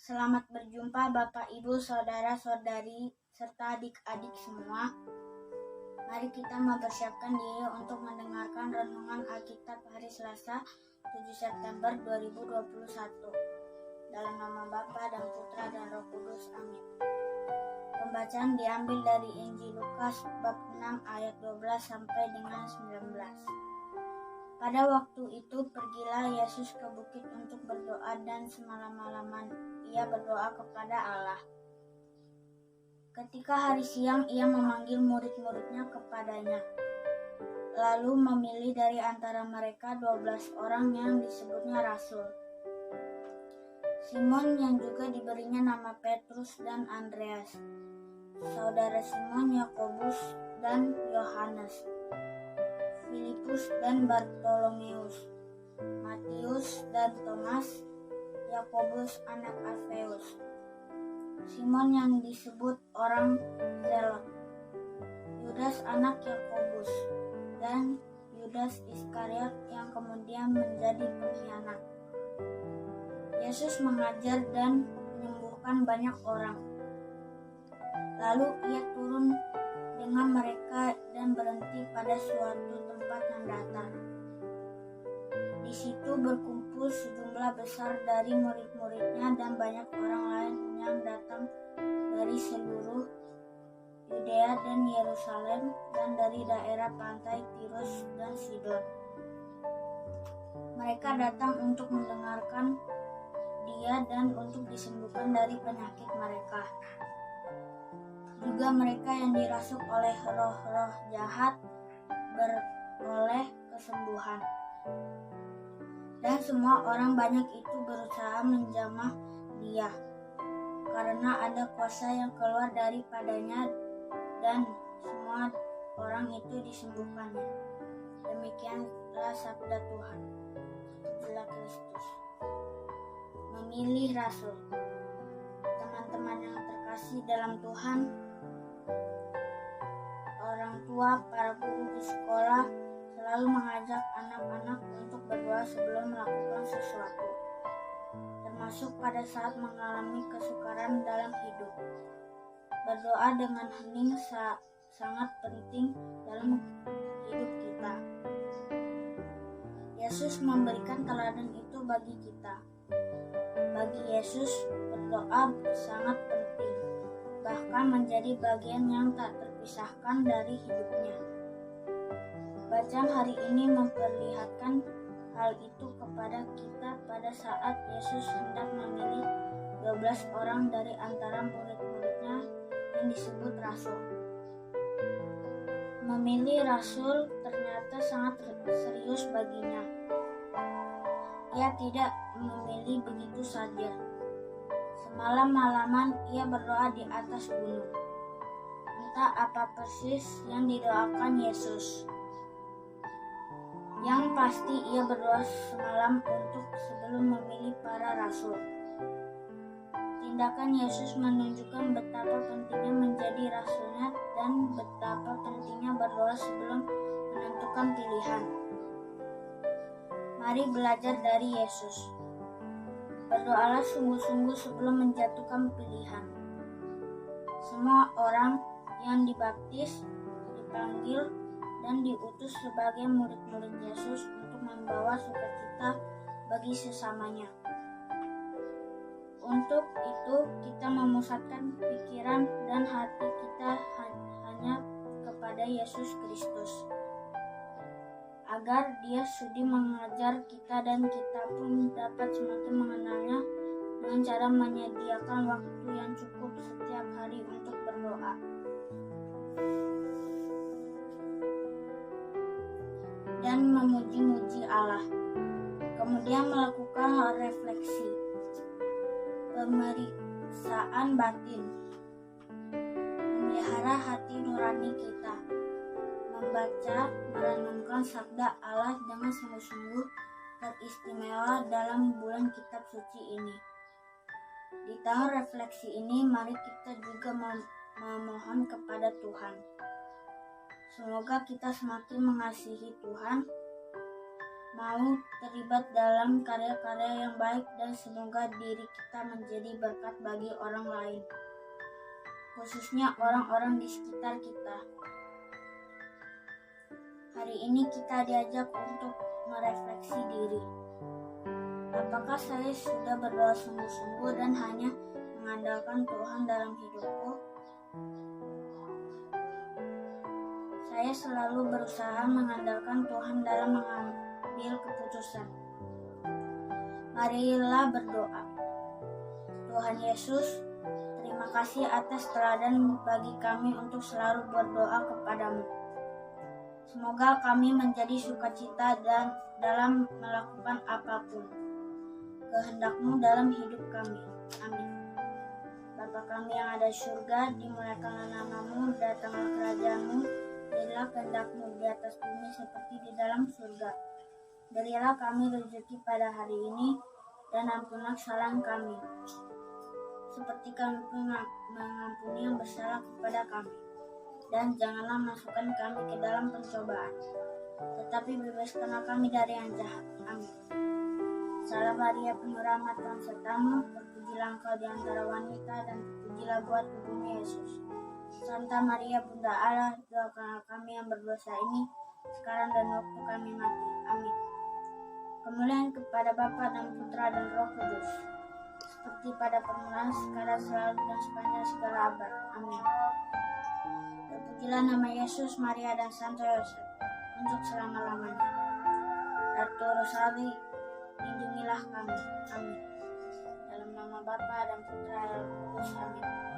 Selamat berjumpa Bapak, Ibu, Saudara-saudari, serta adik-adik semua. Mari kita mempersiapkan diri untuk mendengarkan renungan Alkitab hari Selasa 7 September 2021. Dalam nama Bapa dan Putra dan Roh Kudus. Amin. Pembacaan diambil dari Injil Lukas bab 6 ayat 12 sampai dengan 19. Pada waktu itu pergilah Yesus ke bukit untuk berdoa, dan semalam-malaman ia berdoa kepada Allah. Ketika hari siang, ia memanggil murid-muridnya kepadanya, lalu memilih dari antara mereka 12 orang yang disebutnya rasul. Simon yang juga diberinya nama Petrus dan Andreas, saudara Simon Yakobus dan Yohanes, Filipus dan Bartolomeus, Matius dan Thomas, Yakobus anak Alfeus, Simon yang disebut orang Zelot, Yudas anak Yakobus, dan Yudas Iskariot yang kemudian menjadi pengkhianat. Yesus mengajar dan menyembuhkan banyak orang. Lalu ia turun dengan mereka dan berhenti pada suatu tempat yang datar. Di situ berkumpul sejumlah besar dari murid-muridnya dan banyak orang lain yang datang dari seluruh Yudea dan Yerusalem dan dari daerah pantai Tirus dan Sidon. Mereka datang untuk mendengarkan dia dan untuk disembuhkan dari penyakit mereka. Juga mereka yang dirasuk oleh roh-roh jahat beroleh kesembuhan. Dan semua orang banyak itu berusaha menjamah dia, karena ada kuasa yang keluar daripadanya, dan semua orang itu disembuhkannya. Demikianlah sabda Tuhan. Pujilah Kristus. Memilih rasul. Teman-teman yang terkasih dalam Tuhan, orang tua, para guru di sekolah selalu mengajak anak-anak untuk berdoa sebelum melakukan sesuatu, termasuk pada saat mengalami kesukaran dalam hidup. Berdoa dengan hening sangat penting dalam hidup kita. Yesus memberikan teladan itu bagi kita. Bagi Yesus, berdoa sangat penting, bahkan menjadi bagian yang tak terpisahkan dari hidupnya. Bacaan hari ini memperlihatkan hal itu kepada kita pada saat Yesus hendak memilih 12 orang dari antara murid-muridnya yang disebut rasul. Memilih rasul ternyata sangat serius baginya. Ia tidak memilih begitu saja. Semalam-malaman ia berdoa di atas gunung. Entah apa persis yang didoakan Yesus. Yang pasti ia berdoa semalam untuk sebelum memilih para rasul. Tindakan Yesus menunjukkan betapa pentingnya menjadi rasulnya dan betapa pentingnya berdoa sebelum menentukan pilihan. Mari belajar dari Yesus. Berdoalah sungguh-sungguh sebelum menjatuhkan pilihan. Semua orang yang dibaptis, dipanggil, dan diutus sebagai murid-murid Yesus untuk membawa sukacita bagi sesamanya. Untuk itu kita memusatkan pikiran dan hati kita hanya kepada Yesus Kristus, agar dia sudi mengajar kita dan kita pun dapat semakin mengenalnya dengan cara menyediakan waktu yang cukup setiap hari untuk berdoa. Dan memuji-muji Allah. Kemudian melakukan refleksi, pemeriksaan batin, memelihara hati nurani kita, membaca, merenungkan sabda Allah dengan sungguh-sungguh teristimewa dalam bulan kitab suci ini. Di tahun refleksi ini, mari kita juga memohon kepada Tuhan. Semoga kita semakin mengasihi Tuhan mau terlibat dalam karya-karya yang baik dan semoga diri kita menjadi berkat bagi orang lain, khususnya orang-orang di sekitar kita. Hari ini kita diajak untuk merefleksi diri. Apakah saya sudah berdoa sungguh-sungguh dan hanya mengandalkan Tuhan dalam hidupku? Saya selalu berusaha mengandalkan Tuhan dalam mengambil keputusan. Marilah berdoa. Tuhan Yesus, terima kasih atas teladan bagi kami untuk selalu berdoa kepadamu. Semoga kami menjadi sukacita dan dalam melakukan apapun kehendak-Mu dalam hidup kami. Amin. Bapa kami yang ada di surga, dimuliakanlah nama-Mu, datanglah kerajaan-Mu, jadilah kehendak-Mu di atas bumi seperti di dalam surga. Berilah kami rezeki pada hari ini, dan ampunilah kesalahan kami, seperti kami mengampuni yang bersalah kepada kami. Dan janganlah masukkan kami ke dalam pencobaan, tetapi bebaskanlah kami dari yang jahat. Amin. Salam Maria, penuh rahmat, Tuhan sertamu, terpujilah engkau di antara wanita, dan terpujilah buah tubuhmu Yesus. Santa Maria, Bunda Allah, doakanlah kami yang berdosa ini, sekarang dan waktu kami mati. Amin. Kemuliaan kepada Bapa dan Putra dan Roh Kudus, seperti pada permulaan, sekarang, selalu, dan sepanjang segala abad. Amin. Terpujilah nama Yesus, Maria, dan Santo Yosef untuk selama-lamanya. Ratu Rosali, lindungilah kami. Amin. Dalam nama Bapa dan Putra dan Roh Kudus. Amin.